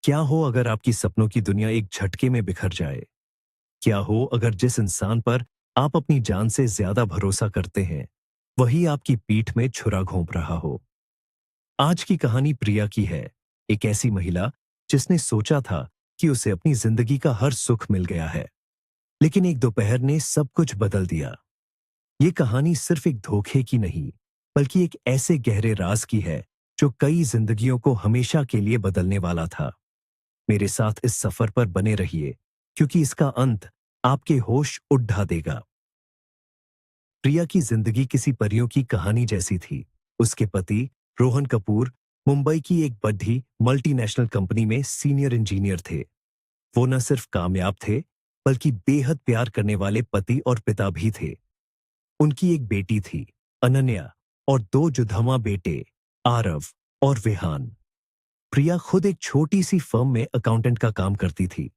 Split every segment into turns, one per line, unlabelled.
क्या हो अगर आपकी सपनों की दुनिया एक झटके में बिखर जाए? क्या हो अगर जिस इंसान पर आप अपनी जान से ज्यादा भरोसा करते हैं, वही आपकी पीठ में छुरा घोंप रहा हो? आज की कहानी प्रिया की है, एक ऐसी महिला जिसने सोचा था कि उसे अपनी जिंदगी का हर सुख मिल गया है, लेकिन एक दोपहर ने सब कुछ बदल दिया। ये कहानी सिर्फ एक धोखे की नहीं, बल्कि एक ऐसे गहरे राज की है जो कई जिंदगियों को हमेशा के लिए बदलने वाला था। मेरे साथ इस सफर पर बने रहिए, क्योंकि इसका अंत आपके होश उड़ ढा देगा। प्रिया की जिंदगी किसी परियों की कहानी जैसी थी। उसके पति रोहन कपूर मुंबई की एक बड़ी मल्टीनेशनल कंपनी में सीनियर इंजीनियर थे। वो न सिर्फ कामयाब थे, बल्कि बेहद प्यार करने वाले पति और पिता भी थे। उनकी एक बेटी थी, अनन्या, और दो जुधमा बेटे, आरव और विहान। प्रिया खुद एक छोटी सी फर्म में अकाउंटेंट का काम करती थी।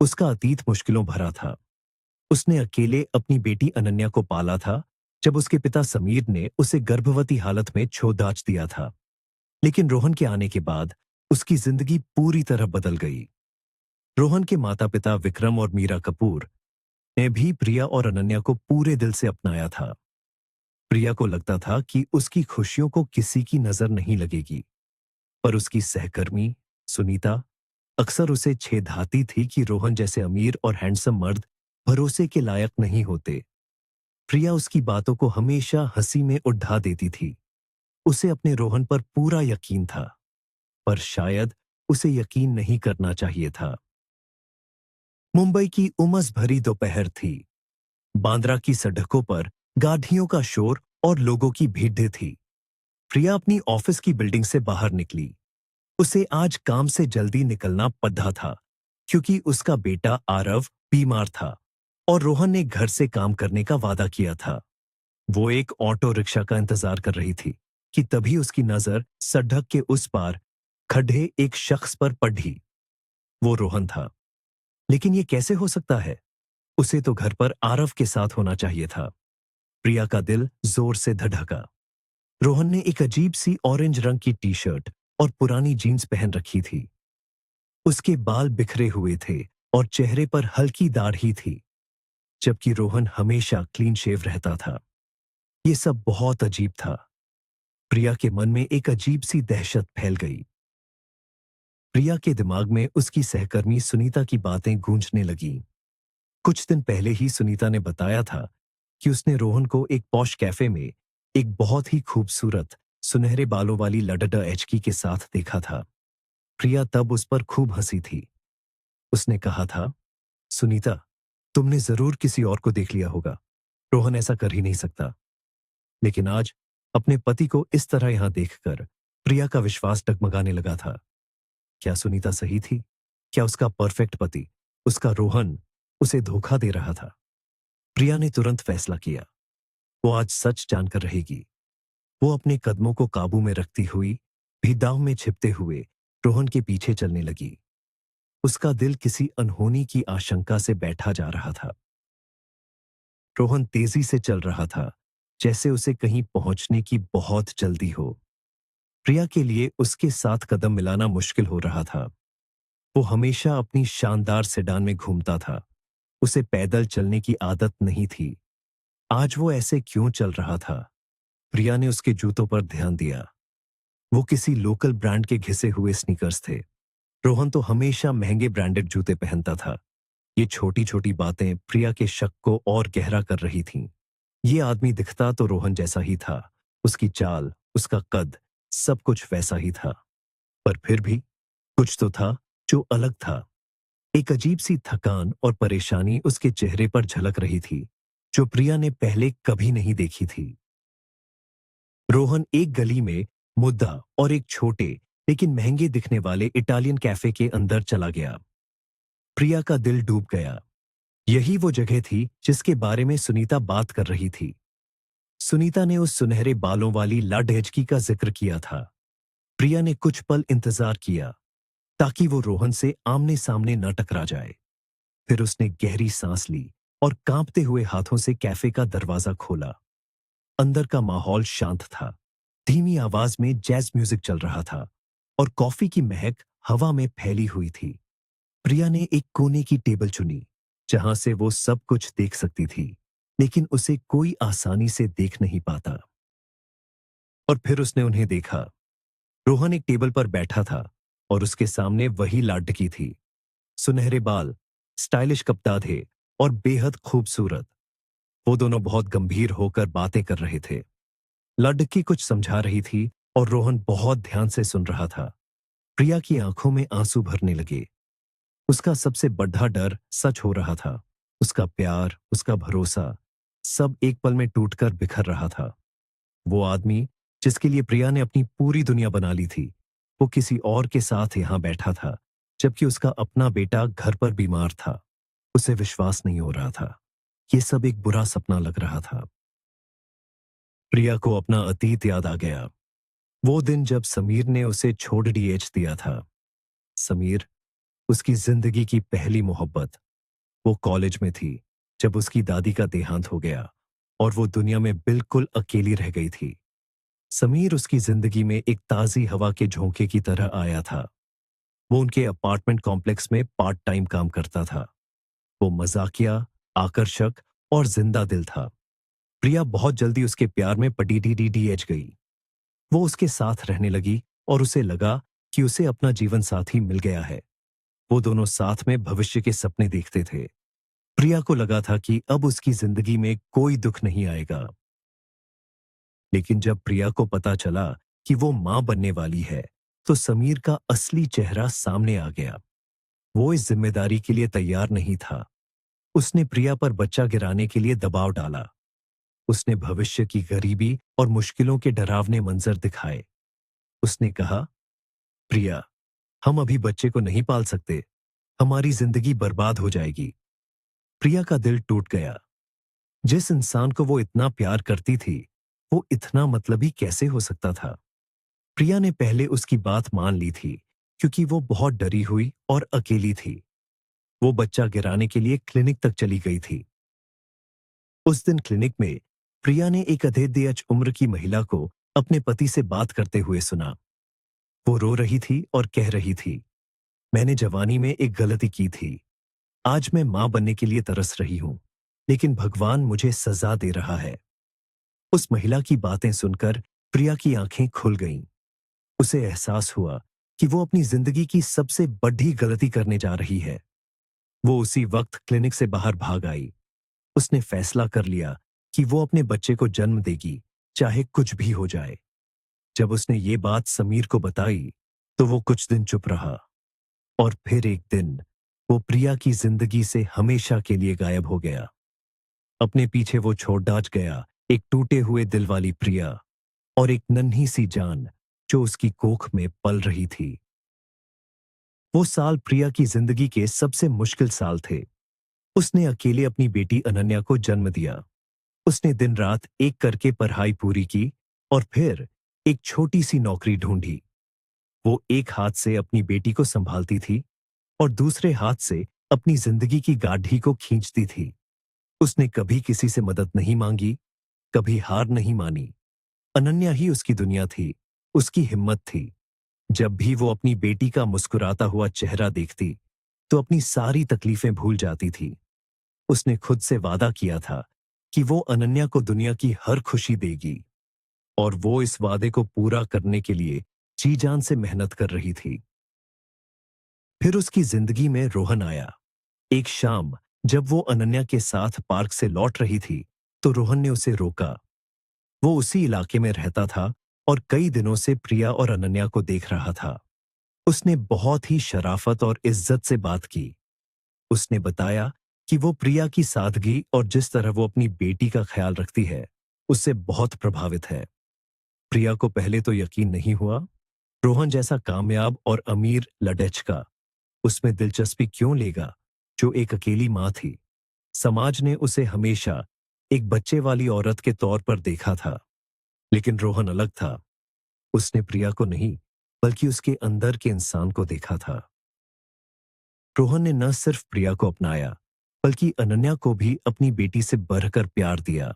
उसका अतीत मुश्किलों भरा था। उसने अकेले अपनी बेटी अनन्या को पाला था, जब उसके पिता समीर ने उसे गर्भवती हालत में छोड़ दिया था। लेकिन रोहन के आने के बाद उसकी जिंदगी पूरी तरह बदल गई। रोहन के माता पिता विक्रम और मीरा कपूर ने भी प्रिया और अनन्या को पूरे दिल से अपनाया था। प्रिया को लगता था कि उसकी खुशियों को किसी की नजर नहीं लगेगी, पर उसकी सहकर्मी सुनीता अक्सर उसे छेड़ती थी कि रोहन जैसे अमीर और हैंडसम मर्द भरोसे के लायक नहीं होते। प्रिया उसकी बातों को हमेशा हंसी में उड़ा देती थी। उसे अपने रोहन पर पूरा यकीन था, पर शायद उसे यकीन नहीं करना चाहिए था। मुंबई की उमस भरी दोपहर थी। बांद्रा की सड़कों पर गाड़ियों का शोर और लोगों की भीड़ थी। प्रिया अपनी ऑफिस की बिल्डिंग से बाहर निकली। उसे आज काम से जल्दी निकलना पड़ा था, क्योंकि उसका बेटा आरव बीमार था और रोहन ने घर से काम करने का वादा किया था। वो एक ऑटो रिक्शा का इंतजार कर रही थी कि तभी उसकी नजर सड़क के उस पार खड़े एक शख्स पर पड़ी। वो रोहन था। लेकिन ये कैसे हो सकता है? उसे तो घर पर आरव के साथ होना चाहिए था। प्रिया का दिल जोर से धड़का। रोहन ने एक अजीब सी ऑरेंज रंग की टी शर्ट और पुरानी जीन्स पहन रखी थी। उसके बाल बिखरे हुए थे और चेहरे पर हल्की दाढ़ी थी, जबकि रोहन हमेशा क्लीन शेव रहता था। ये सब बहुत अजीब था। प्रिया के मन में एक अजीब सी दहशत फैल गई। प्रिया के दिमाग में उसकी सहकर्मी सुनीता की बातें गूंजने लगीं। कुछ दिन पहले ही सुनीता ने बताया था कि उसने रोहन को एक पॉश कैफे में एक बहुत ही खूबसूरत सुनहरे बालों वाली लडडा एचकी के साथ देखा था। प्रिया तब उस पर खूब हंसी थी। उसने कहा था, सुनीता, तुमने जरूर किसी और को देख लिया होगा। रोहन ऐसा कर ही नहीं सकता। लेकिन आज अपने पति को इस तरह यहां देखकर प्रिया का विश्वास डगमगाने लगा था। क्या सुनीता सही थी? क्या उसका परफेक्ट पति, उसका रोहन, उसे धोखा दे रहा था? प्रिया ने तुरंत फैसला किया। वो आज सच जानकर रहेगी। वो अपने कदमों को काबू में रखती हुई, भीड़ाव में छिपते हुए रोहन के पीछे चलने लगी। उसका दिल किसी अनहोनी की आशंका से बैठा जा रहा था। रोहन तेजी से चल रहा था, जैसे उसे कहीं पहुंचने की बहुत जल्दी हो। प्रिया के लिए उसके साथ कदम मिलाना मुश्किल हो रहा था। वो हमेशा अपनी शानदार सेडान में घूमता था। उसे पैदल चलने की आदत नहीं थी। आज वो ऐसे क्यों चल रहा था? प्रिया ने उसके जूतों पर ध्यान दिया। वो किसी लोकल ब्रांड के घिसे हुए स्नीकर्स थे। रोहन तो हमेशा महंगे ब्रांडेड जूते पहनता था। ये छोटी छोटी बातें प्रिया के शक को और गहरा कर रही थीं। ये आदमी दिखता तो रोहन जैसा ही था। उसकी चाल, उसका कद, सब कुछ वैसा ही था। पर फिर भी कुछ तो था जो अलग था। एक अजीब सी थकान और परेशानी उसके चेहरे पर झलक रही थी, जो प्रिया ने पहले कभी नहीं देखी थी। रोहन एक गली में मुद्दा और एक छोटे लेकिन महंगे दिखने वाले इटालियन कैफे के अंदर चला गया। प्रिया का दिल डूब गया। यही वो जगह थी जिसके बारे में सुनीता बात कर रही थी। सुनीता ने उस सुनहरे बालों वाली लाडेजकी का जिक्र किया था। प्रिया ने कुछ पल इंतजार किया, ताकि वो रोहन से आमने सामने न टकरा जाए। फिर उसने गहरी सांस ली और कांपते हुए हाथों से कैफे का दरवाजा खोला। अंदर का माहौल शांत था। धीमी आवाज में जैज म्यूजिक चल रहा था और कॉफी की महक हवा में फैली हुई थी। प्रिया ने एक कोने की टेबल चुनी, जहां से वो सब कुछ देख सकती थी, लेकिन उसे कोई आसानी से देख नहीं पाता। और फिर उसने उन्हें देखा। रोहन एक टेबल पर बैठा था और उसके सामने वही लाडकी थी। सुनहरे बाल, स्टाइलिश कपड़े और बेहद खूबसूरत। वो दोनों बहुत गंभीर होकर बातें कर रहे थे। लाडकी कुछ समझा रही थी और रोहन बहुत ध्यान से सुन रहा था। प्रिया की आंखों में आंसू भरने लगे। उसका सबसे बड़ा डर सच हो रहा था। उसका प्यार, उसका भरोसा, सब एक पल में टूटकर बिखर रहा था। वो आदमी जिसके लिए प्रिया ने अपनी पूरी दुनिया बना ली थी, वो किसी और के साथ यहां बैठा था, जबकि उसका अपना बेटा घर पर बीमार था। उसे विश्वास नहीं हो रहा था। ये सब एक बुरा सपना लग रहा था। प्रिया को अपना अतीत याद आ गया। वो दिन जब समीर ने उसे छोड़ डीएच दिया था। समीर, उसकी जिंदगी की पहली मोहब्बत। वो कॉलेज में थी जब उसकी दादी का देहांत हो गया और वो दुनिया में बिल्कुल अकेली रह गई थी। समीर उसकी जिंदगी में एक ताजी हवा के झोंके की तरह आया था। वो उनके अपार्टमेंट कॉम्प्लेक्स में पार्ट टाइम काम करता था। वो मजाकिया, आकर्षक और जिंदा दिल था। प्रिया बहुत जल्दी उसके प्यार में पटीडीडीडीएच गई। वो उसके साथ रहने लगी और उसे लगा कि उसे अपना जीवन साथी मिल गया है। वो दोनों साथ में भविष्य के सपने देखते थे। प्रिया को लगा था कि अब उसकी जिंदगी में कोई दुख नहीं आएगा। लेकिन जब प्रिया को पता चला कि वो मां बनने वाली है, तो समीर का असली चेहरा सामने आ गया। वो इस जिम्मेदारी के लिए तैयार नहीं था। उसने प्रिया पर बच्चा गिराने के लिए दबाव डाला। उसने भविष्य की गरीबी और मुश्किलों के डरावने मंजर दिखाए। उसने कहा, प्रिया, हम अभी बच्चे को नहीं पाल सकते। हमारी जिंदगी बर्बाद हो जाएगी। प्रिया का दिल टूट गया। जिस इंसान को वो इतना प्यार करती थी, वो इतना मतलबी कैसे हो सकता था? प्रिया ने पहले उसकी बात मान ली थी, क्योंकि वो बहुत डरी हुई और अकेली थी। वो बच्चा गिराने के लिए क्लिनिक तक चली गई थी। उस दिन क्लिनिक में प्रिया ने एक अधेड़ उम्र की महिला को अपने पति से बात करते हुए सुना। वो रो रही थी और कह रही थी, मैंने जवानी में एक गलती की थी। आज मैं मां बनने के लिए तरस रही हूं, लेकिन भगवान मुझे सजा दे रहा है। उस महिला की बातें सुनकर प्रिया की आंखें खुल गईं। उसे एहसास हुआ कि वो अपनी जिंदगी की सबसे बड़ी गलती करने जा रही है। वो उसी वक्त क्लिनिक से बाहर भाग आई। उसने फैसला कर लिया कि वो अपने बच्चे को जन्म देगी, चाहे कुछ भी हो जाए। जब उसने ये बात समीर को बताई, तो वो कुछ दिन चुप रहा। और फिर एक दिन वो प्रिया की जिंदगी से हमेशा के लिए गायब हो गया। अपने पीछे वो छोड़ डाच गया एक टूटे हुए दिल वाली प्रिया और एक नन्ही सी जान जो उसकी कोख में पल रही थी। वो साल प्रिया की जिंदगी के सबसे मुश्किल साल थे। उसने अकेले अपनी बेटी अनन्या को जन्म दिया। उसने दिन रात एक करके पढ़ाई पूरी की और फिर एक छोटी सी नौकरी ढूंढी। वो एक हाथ से अपनी बेटी को संभालती थी और दूसरे हाथ से अपनी जिंदगी की गाड़ी को खींचती थी। उसने कभी किसी से मदद नहीं मांगी, कभी हार नहीं मानी। अनन्या ही उसकी दुनिया थी, उसकी हिम्मत थी। जब भी वो अपनी बेटी का मुस्कुराता हुआ चेहरा देखती, तो अपनी सारी तकलीफें भूल जाती थी। उसने खुद से वादा किया था कि वो अनन्या को दुनिया की हर खुशी देगी, और वो इस वादे को पूरा करने के लिए जी जान से मेहनत कर रही थी। फिर उसकी जिंदगी में रोहन आया। एक शाम जब वो अनन्या के साथ पार्क से लौट रही थी, तो रोहन ने उसे रोका। वो उसी इलाके में रहता था और कई दिनों से प्रिया और अनन्या को देख रहा था। उसने बहुत ही शराफत और इज्जत से बात की। उसने बताया कि वो प्रिया की सादगी और जिस तरह वो अपनी बेटी का ख्याल रखती है, उससे बहुत प्रभावित है। प्रिया को पहले तो यकीन नहीं हुआ। रोहन जैसा कामयाब और अमीर लड़का उसमें दिलचस्पी क्यों लेगा, जो एक अकेली मां थी। समाज ने उसे हमेशा एक बच्चे वाली औरत के तौर पर देखा था। लेकिन रोहन अलग था। उसने प्रिया को नहीं, बल्कि उसके अंदर के इंसान को देखा था। रोहन ने न सिर्फ प्रिया को अपनाया, बल्कि अनन्या को भी अपनी बेटी से बढ़कर प्यार दिया।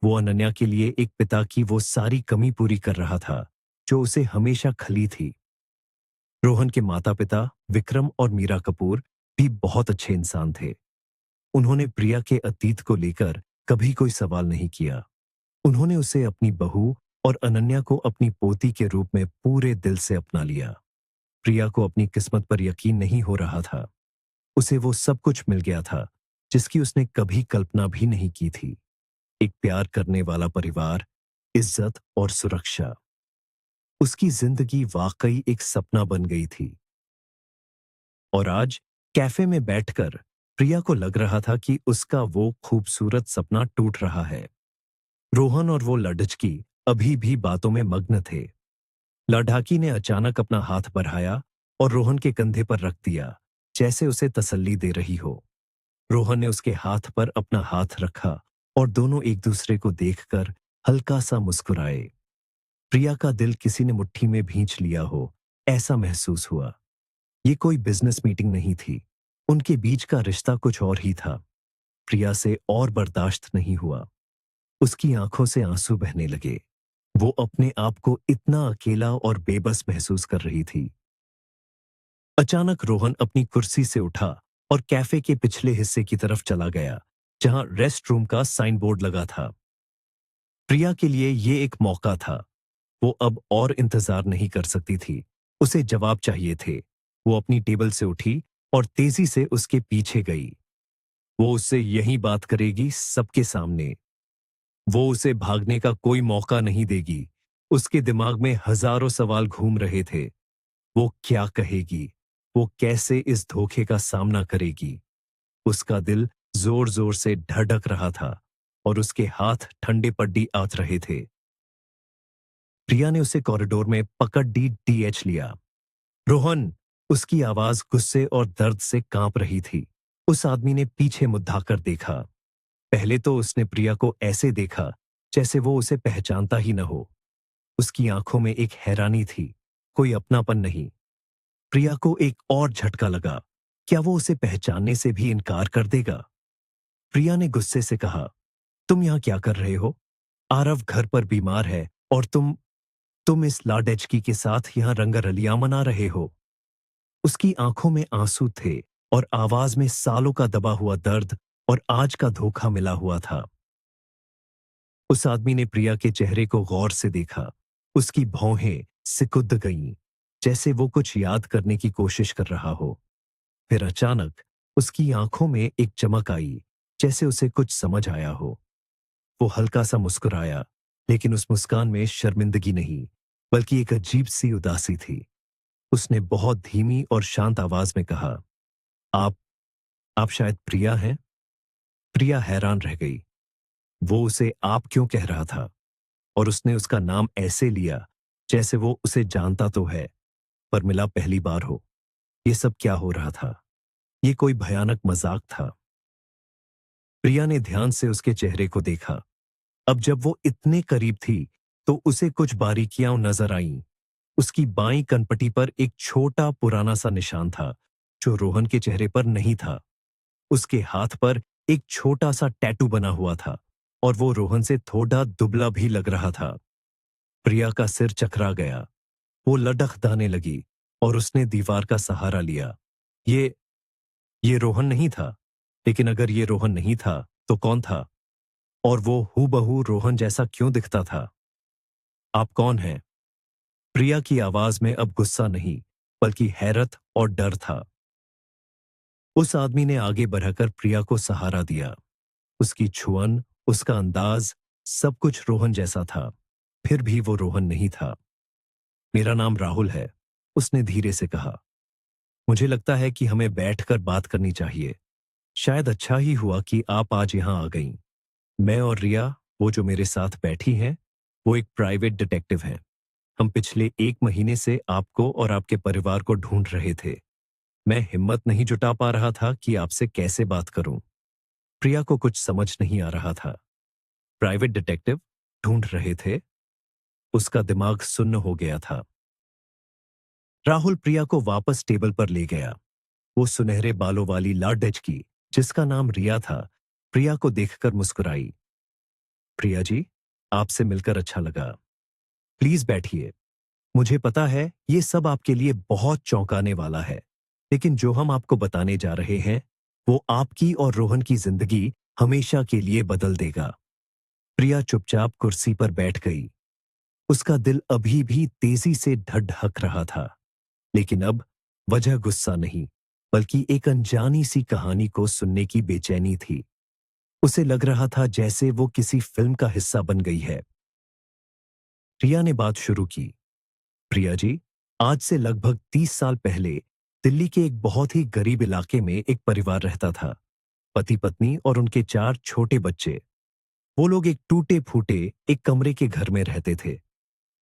वो अनन्या के लिए एक पिता की वो सारी कमी पूरी कर रहा था जो उसे हमेशा खली थी। रोहन के माता-पिता विक्रम और मीरा कपूर भी बहुत अच्छे इंसान थे। उन्होंने प्रिया के अतीत को लेकर कभी कोई सवाल नहीं किया। उन्होंने उसे अपनी बहू और अनन्या को अपनी पोती के रूप में पूरे दिल से अपना लिया। प्रिया को अपनी किस्मत पर यकीन नहीं हो रहा था। उसे वो सब कुछ मिल गया था, जिसकी उसने कभी कल्पना भी नहीं की थी। एक प्यार करने वाला परिवार, इज्जत और सुरक्षा। उसकी जिंदगी वाकई एक सपना बन गई थी। और आज कैफे में बैठकर प्रिया को लग रहा था कि उसका वो खूबसूरत सपना टूट रहा है। रोहन और वो लड़की अभी भी बातों में मग्न थे। लड़ाकी ने अचानक अपना हाथ बढ़ाया और रोहन के कंधे पर रख दिया, जैसे उसे तसल्ली दे रही हो। रोहन ने उसके हाथ पर अपना हाथ रखा और दोनों एक दूसरे को देखकर हल्का सा मुस्कुराए। प्रिया का दिल किसी ने मुट्ठी में भींच लिया हो, ऐसा महसूस हुआ। ये कोई बिजनेस मीटिंग नहीं थी। उनके बीच का रिश्ता कुछ और ही था। प्रिया से और बर्दाश्त नहीं हुआ। उसकी आंखों से आंसू बहने लगे। वो अपने आप को इतना अकेला और बेबस महसूस कर रही थी। अचानक रोहन अपनी कुर्सी से उठा और कैफे के पिछले हिस्से की तरफ चला गया, जहां रेस्ट रूम का साइन बोर्ड लगा था। प्रिया के लिए ये एक मौका था। वो अब और इंतजार नहीं कर सकती थी। उसे जवाब चाहिए थे। वो अपनी टेबल से उठी और तेजी से उसके पीछे गई। वो उससे यही बात करेगी, सबके सामने। वो उसे भागने का कोई मौका नहीं देगी। उसके दिमाग में हजारों सवाल घूम रहे थे। वो क्या कहेगी? वो कैसे इस धोखे का सामना करेगी? उसका दिल जोर जोर से धड़क रहा था और उसके हाथ ठंडे पड्डी आत रहे थे। प्रिया ने उसे कॉरिडोर में पकड़ डीएच लिया। रोहन! उसकी आवाज गुस्से और दर्द से कांप रही थी। उस आदमी ने पीछे मुद्दाकर देखा। पहले तो उसने प्रिया को ऐसे देखा जैसे वो उसे पहचानता ही न हो। उसकी आंखों में एक हैरानी थी, कोई अपनापन नहीं। प्रिया को एक और झटका लगा। क्या वो उसे पहचानने से भी इनकार कर देगा? प्रिया ने गुस्से से कहा, तुम यहां क्या कर रहे हो? आरव घर पर बीमार है और तुम इस लाडेचकी के साथ यहां रंगरलियां मना रहे हो। उसकी आंखों में आंसू थे और आवाज में सालों का दबा हुआ दर्द और आज का धोखा मिला हुआ था। उस आदमी ने प्रिया के चेहरे को गौर से देखा। उसकी भौहें सिकुड़ गईं, जैसे वो कुछ याद करने की कोशिश कर रहा हो। फिर अचानक उसकी आंखों में एक चमक आई, जैसे उसे कुछ समझ आया हो। वो हल्का सा मुस्कुराया, लेकिन उस मुस्कान में शर्मिंदगी नहीं, बल्कि एक अजीब सी उदासी थी। उसने बहुत धीमी और शांत आवाज में कहा, आप आप शायद प्रिया हैं? प्रिया हैरान रह गई। वो उसे आप क्यों कह रहा था? और उसने उसका नाम ऐसे लिया जैसे वो उसे जानता तो है, पर मिला पहली बार हो। ये सब क्या हो रहा था? ये कोई भयानक मजाक था। प्रिया ने ध्यान से उसके चेहरे को देखा। अब जब वो इतने करीब थी, तो उसे कुछ बारीकियां नजर आईं। उसकी बाईं कनपटी पर एक छोटा पुराना सा निशान था, जो रोहन के चेहरे पर नहीं था। उसके हाथ पर एक छोटा सा टैटू बना हुआ था और वो रोहन से थोड़ा दुबला भी लग रहा था। प्रिया का सिर चकरा गया। वो लडखडाने लगी और उसने दीवार का सहारा लिया। ये ये रोहन नहीं था। लेकिन अगर ये रोहन नहीं था, तो कौन था? और वो हूबहू रोहन जैसा क्यों दिखता था? आप कौन हैं? प्रिया की आवाज में अब गुस्सा नहीं, बल्कि हैरत और डर था। उस आदमी ने आगे बढ़कर प्रिया को सहारा दिया। उसकी छुअन, उसका अंदाज, सब कुछ रोहन जैसा था। फिर भी वो रोहन नहीं था। मेरा नाम राहुल है, उसने धीरे से कहा। मुझे लगता है कि हमें बैठकर बात करनी चाहिए। शायद अच्छा ही हुआ कि आप आज यहां आ गईं। मैं और रिया, वो जो मेरे साथ बैठी हैं, वो एक प्राइवेट डिटेक्टिव हैं। हम पिछले 1 महीने से आपको और आपके परिवार को ढूंढ रहे थे। मैं हिम्मत नहीं जुटा पा रहा था कि आपसे कैसे बात करूं। प्रिया को कुछ समझ नहीं आ रहा था। प्राइवेट डिटेक्टिव ढूंढ रहे थे? उसका दिमाग सुन्न हो गया था। राहुल प्रिया को वापस टेबल पर ले गया। वो सुनहरे बालों वाली लाडची, जिसका नाम रिया था, प्रिया को देखकर मुस्कुराई। प्रिया जी, आपसे मिलकर अच्छा लगा। प्लीज बैठिए। मुझे पता है ये सब आपके लिए बहुत चौंकाने वाला है, लेकिन जो हम आपको बताने जा रहे हैं, वो आपकी और रोहन की जिंदगी हमेशा के लिए बदल देगा। प्रिया चुपचाप कुर्सी पर बैठ गई। उसका दिल अभी भी तेजी से धड़धक रहा था, लेकिन अब वजह गुस्सा नहीं, बल्कि एक अनजानी सी कहानी को सुनने की बेचैनी थी। उसे लग रहा था जैसे वो किसी फिल्म का हिस्सा बन गई है। प्रिया ने बात शुरू की। प्रिया जी, आज से लगभग 30 साल पहले दिल्ली के एक बहुत ही गरीब इलाके में एक परिवार रहता था। पति पत्नी और उनके 4 छोटे बच्चे। वो लोग एक टूटे फूटे एक कमरे के घर में रहते थे।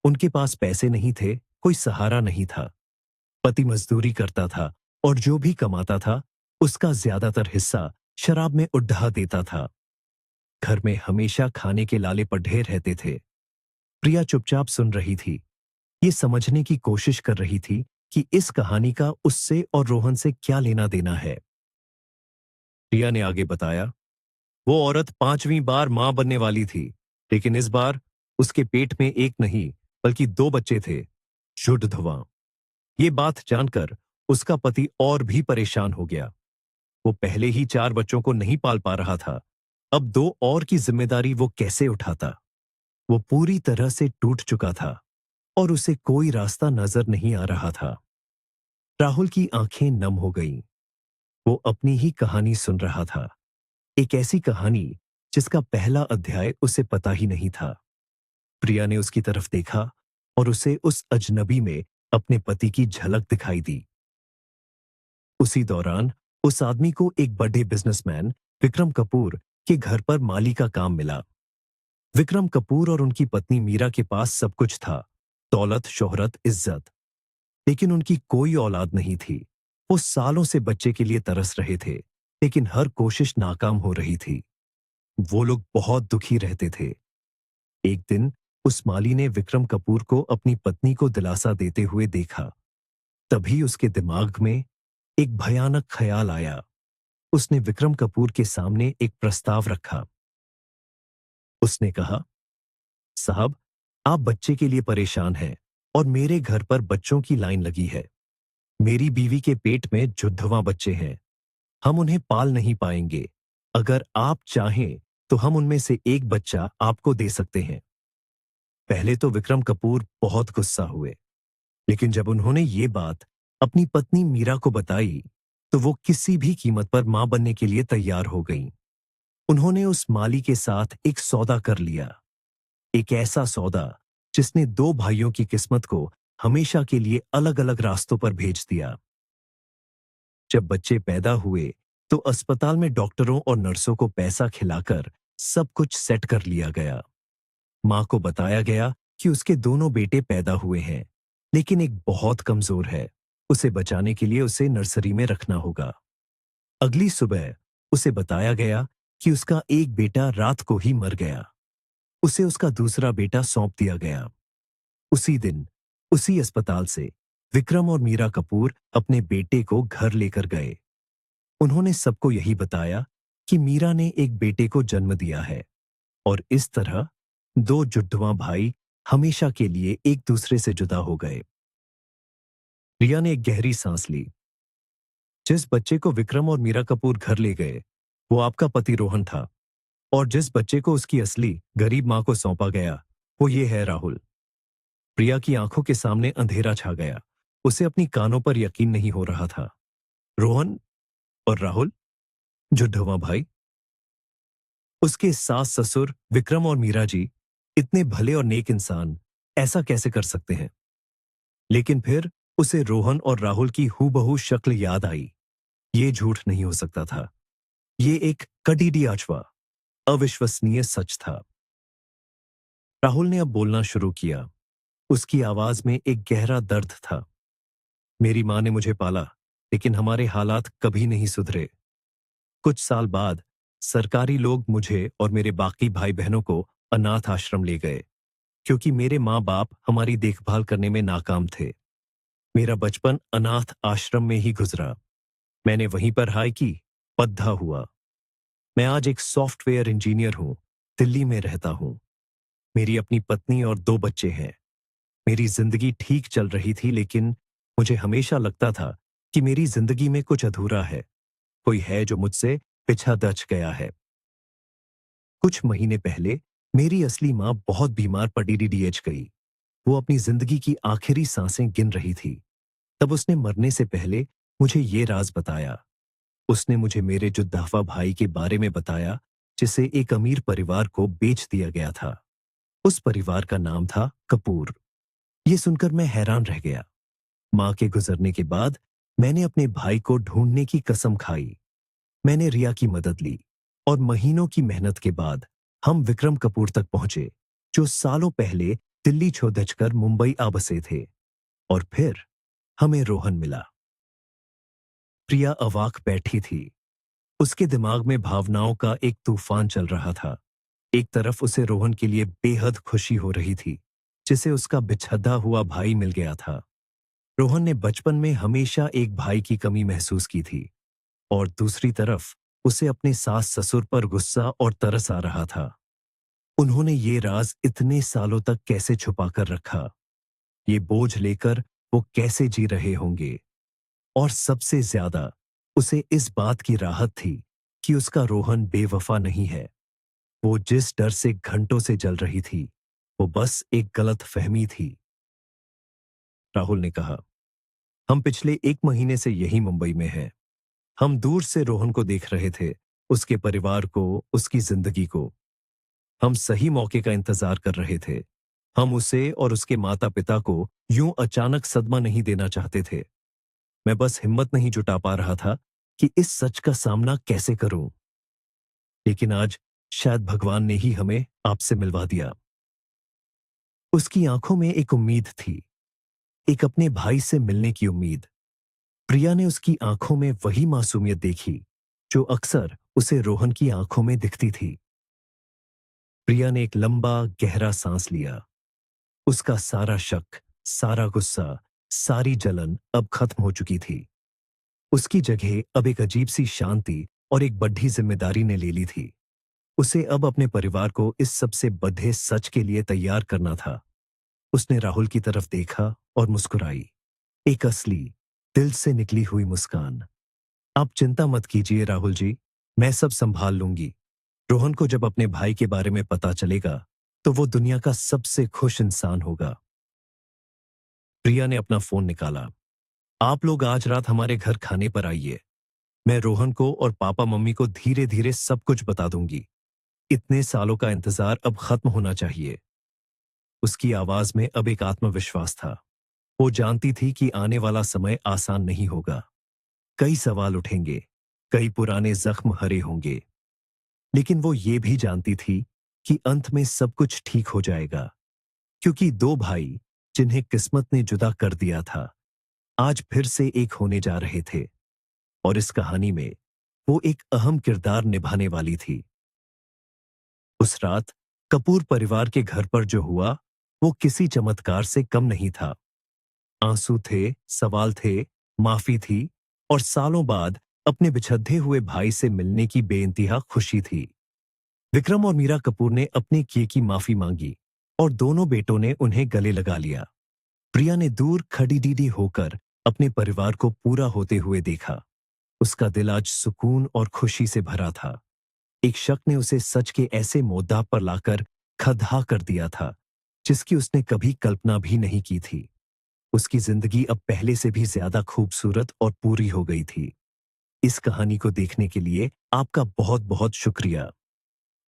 उनके पास पैसे नहीं थे, कोई सहारा नहीं था। पति मजदूरी करता था और जो भी कमाता था उसका ज्यादातर हिस्सा शराब में उड़ा देता था। घर में हमेशा खाने के लाले पढ़े रहते थे। प्रिया चुपचाप सुन रही थी, ये समझने की कोशिश कर रही थी कि इस कहानी का उससे और रोहन से क्या लेना देना है। प्रिया ने आगे बताया, वो औरत 5वीं बार मां बनने वाली थी, लेकिन इस बार उसके पेट में एक नहीं बल्कि 2 बच्चे थे, शुद्ध धुआं। ये बात जानकर उसका पति और भी परेशान हो गया। वो पहले ही 4 बच्चों को नहीं पाल पा रहा था, अब 2 और की जिम्मेदारी वो कैसे उठाता। वो पूरी तरह से टूट चुका था और उसे कोई रास्ता नजर नहीं आ रहा था। राहुल की आंखें नम हो गईं। वो अपनी ही कहानी सुन रहा था, एक ऐसी कहानी जिसका पहला अध्याय उसे पता ही नहीं था। प्रिया ने उसकी तरफ देखा और उसे उस अजनबी में अपने पति की झलक दिखाई दी। उसी दौरान उस आदमी को एक बड़े बिजनेसमैन विक्रम कपूर के घर पर माली का काम मिला। विक्रम कपूर और उनकी पत्नी मीरा के पास सब कुछ था, दौलत, शोहरत, इज्जत, लेकिन उनकी कोई औलाद नहीं थी। वो सालों से बच्चे के लिए तरस रहे थे, लेकिन हर कोशिश नाकाम हो रही थी। वो लोग बहुत दुखी रहते थे। एक दिन उस माली ने विक्रम कपूर को अपनी पत्नी को दिलासा देते हुए देखा। तभी उसके दिमाग में एक भयानक ख्याल आया। उसने विक्रम कपूर के सामने एक प्रस्ताव रखा। उसने कहा, साहब, आप बच्चे के लिए परेशान हैं और मेरे घर पर बच्चों की लाइन लगी है। मेरी बीवी के पेट में जुद्धवा बच्चे हैं। हम उन्हें पाल नहीं पाएंगे। अगर आप चाहें तो हम उनमें से एक बच्चा आपको दे सकते हैं। पहले तो विक्रम कपूर बहुत गुस्सा हुए, लेकिन जब उन्होंने ये बात अपनी पत्नी मीरा को बताई, तो वो किसी भी कीमत पर मां बनने के लिए तैयार हो गईं। उन्होंने उस माली के साथ एक सौदा कर लिया, एक ऐसा सौदा जिसने 2 भाइयों की किस्मत को हमेशा के लिए अलग-अलग रास्तों पर भेज दिया। जब बच्चे पैदा हुए, तो अस्पताल में डॉक्टरों और नर्सों को पैसा खिलाकर सब कुछ सेट कर लिया गया। मां को बताया गया कि उसके दोनों बेटे पैदा हुए हैं, लेकिन एक बहुत कमजोर है। उसे बचाने के लिए उसे नर्सरी में रखना होगा। अगली सुबह उसे बताया गया कि उसका एक बेटा रात को ही मर गया। उसे उसका दूसरा बेटा सौंप दिया गया। उसी दिन उसी अस्पताल से विक्रम और मीरा कपूर अपने बेटे को घर लेकर गए। उन्होंने सबको यही बताया कि मीरा ने एक बेटे को जन्म दिया है और इस तरह 2 जुड़वा भाई हमेशा के लिए एक दूसरे से जुदा हो गए। रिया ने एक गहरी सांस ली। जिस बच्चे को विक्रम और मीरा कपूर घर ले गए, वो आपका पति रोहन था, और जिस बच्चे को उसकी असली गरीब मां को सौंपा गया, वो ये है राहुल। प्रिया की आंखों के सामने अंधेरा छा गया। उसे अपनी कानों पर यकीन नहीं हो रहा था। रोहन और राहुल, जुड़वा भाई, उसके सास ससुर विक्रम और मीरा जी, इतने भले और नेक इंसान ऐसा कैसे कर सकते हैं? लेकिन फिर उसे रोहन और राहुल की हूबहू शक्ल याद आई। ये झूठ नहीं हो सकता था। ये एक कटीडी आचवा, अविश्वसनीय सच था। राहुल ने अब बोलना शुरू किया। उसकी आवाज में एक गहरा दर्द था। मेरी मां ने मुझे पाला, लेकिन हमारे हालात कभी नहीं सुधरे। कुछ साल बाद सरकारी लोग मुझे और मेरे बाकी भाई बहनों को अनाथ आश्रम ले गए, क्योंकि मेरे माँ बाप हमारी देखभाल करने में नाकाम थे। मेरा बचपन अनाथ आश्रम में ही गुजरा। मैंने वहीं पर हाई की, पद्धा हुआ। मैं आज एक सॉफ्टवेयर इंजीनियर हूं, दिल्ली में रहता हूं। मेरी अपनी पत्नी और 2 बच्चे हैं। मेरी जिंदगी ठीक चल रही थी, लेकिन मुझे हमेशा लगता था कि मेरी जिंदगी में कुछ अधूरा है। कोई है जो मुझसे पीछा दच गया है। कुछ महीने पहले मेरी असली माँ बहुत बीमार पड़ी, डीडीएच गई। वो अपनी जिंदगी की आखिरी सांसें गिन रही थी। तब उसने मरने से पहले मुझे ये राज बताया। उसने मुझे मेरे जुद्धाफा भाई के बारे में बताया, जिसे एक अमीर परिवार को बेच दिया गया था। उस परिवार का नाम था कपूर। ये सुनकर मैं हैरान रह गया। माँ के गुजरने के बाद मैंने अपने भाई को ढूंढने की कसम खाई। मैंने रिया की मदद ली और महीनों की मेहनत के बाद हम विक्रम कपूर तक पहुंचे, जो सालों पहले दिल्ली छोड़कर मुंबई आ बसे थे। और फिर हमें रोहन मिला। प्रिया अवाक बैठी थी। उसके दिमाग में भावनाओं का एक तूफान चल रहा था। एक तरफ उसे रोहन के लिए बेहद खुशी हो रही थी, जिसे उसका बिछड़ा हुआ भाई मिल गया था। रोहन ने बचपन में हमेशा एक भाई की कमी महसूस की थी, और दूसरी तरफ उसे अपने सास ससुर पर गुस्सा और तरस आ रहा था। उन्होंने ये राज इतने सालों तक कैसे छुपा कर रखा? ये बोझ लेकर वो कैसे जी रहे होंगे? और सबसे ज्यादा उसे इस बात की राहत थी कि उसका रोहन बेवफा नहीं है। वो जिस डर से घंटों से जल रही थी, वो बस एक गलत फहमी थी। राहुल ने कहा, हम पिछले 1 महीने से यही मुंबई में हैं। हम दूर से रोहन को देख रहे थे, उसके परिवार को, उसकी जिंदगी को। हम सही मौके का इंतजार कर रहे थे। हम उसे और उसके माता पिता को यूं अचानक सदमा नहीं देना चाहते थे। मैं बस हिम्मत नहीं जुटा पा रहा था कि इस सच का सामना कैसे करूं। लेकिन आज शायद भगवान ने ही हमें आपसे मिलवा दिया। उसकी आंखों में एक उम्मीद थी, एक अपने भाई से मिलने की उम्मीद। प्रिया ने उसकी आंखों में वही मासूमियत देखी जो अक्सर उसे रोहन की आंखों में दिखती थी। प्रिया ने एक लंबा गहरा सांस लिया। उसका सारा शक, सारा गुस्सा, सारी जलन अब खत्म हो चुकी थी। उसकी जगह अब एक अजीब सी शांति और एक बड़ी जिम्मेदारी ने ले ली थी। उसे अब अपने परिवार को इस सबसे बद्धे सच के लिए तैयार करना था। उसने राहुल की तरफ देखा और मुस्कुराई। एक असली, दिल से निकली हुई मुस्कान। आप चिंता मत कीजिए राहुल जी, मैं सब संभाल लूंगी। रोहन को जब अपने भाई के बारे में पता चलेगा, तो वो दुनिया का सबसे खुश इंसान होगा। प्रिया ने अपना फोन निकाला। आप लोग आज रात हमारे घर खाने पर आइए। मैं रोहन को और पापा मम्मी को धीरे धीरे सब कुछ बता दूंगी। इतने सालों का इंतजार अब खत्म होना चाहिए। उसकी आवाज में अब एक आत्मविश्वास था। वो जानती थी कि आने वाला समय आसान नहीं होगा। कई सवाल उठेंगे, कई पुराने जख्म हरे होंगे। लेकिन वो ये भी जानती थी कि अंत में सब कुछ ठीक हो जाएगा, क्योंकि दो भाई जिन्हें किस्मत ने जुदा कर दिया था, आज फिर से एक होने जा रहे थे। और इस कहानी में वो एक अहम किरदार निभाने वाली थी। उस रात कपूर परिवार के घर पर जो हुआ, वो किसी चमत्कार से कम नहीं था। आंसू थे, सवाल थे, माफी थी, और सालों बाद अपने बिछड़े हुए भाई से मिलने की बेइंतहा खुशी थी। विक्रम और मीरा कपूर ने अपने किए की माफी मांगी, और दोनों बेटों ने उन्हें गले लगा लिया। प्रिया ने दूर खड़ी दीदी होकर अपने परिवार को पूरा होते हुए देखा। उसका दिल आज सुकून और खुशी से भरा था। एक शक ने उसे सच के ऐसे मोद्दा पर लाकर खड़ा कर दिया था, जिसकी उसने कभी कल्पना भी नहीं की थी। उसकी जिंदगी अब पहले से भी ज्यादा खूबसूरत और पूरी हो गई थी। इस कहानी को देखने के लिए आपका बहुत बहुत शुक्रिया।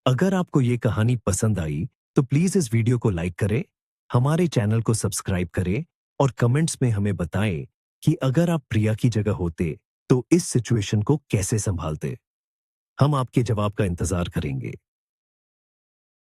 अगर आपको ये कहानी पसंद आई, तो प्लीज इस वीडियो को लाइक करें, हमारे चैनल को सब्सक्राइब करें, और कमेंट्स में हमें बताएं कि अगर आप प्रिया की जगह होते, तो इस सिचुएशन को कैसे संभालते। हम आपके जवाब का इंतजार करेंगे।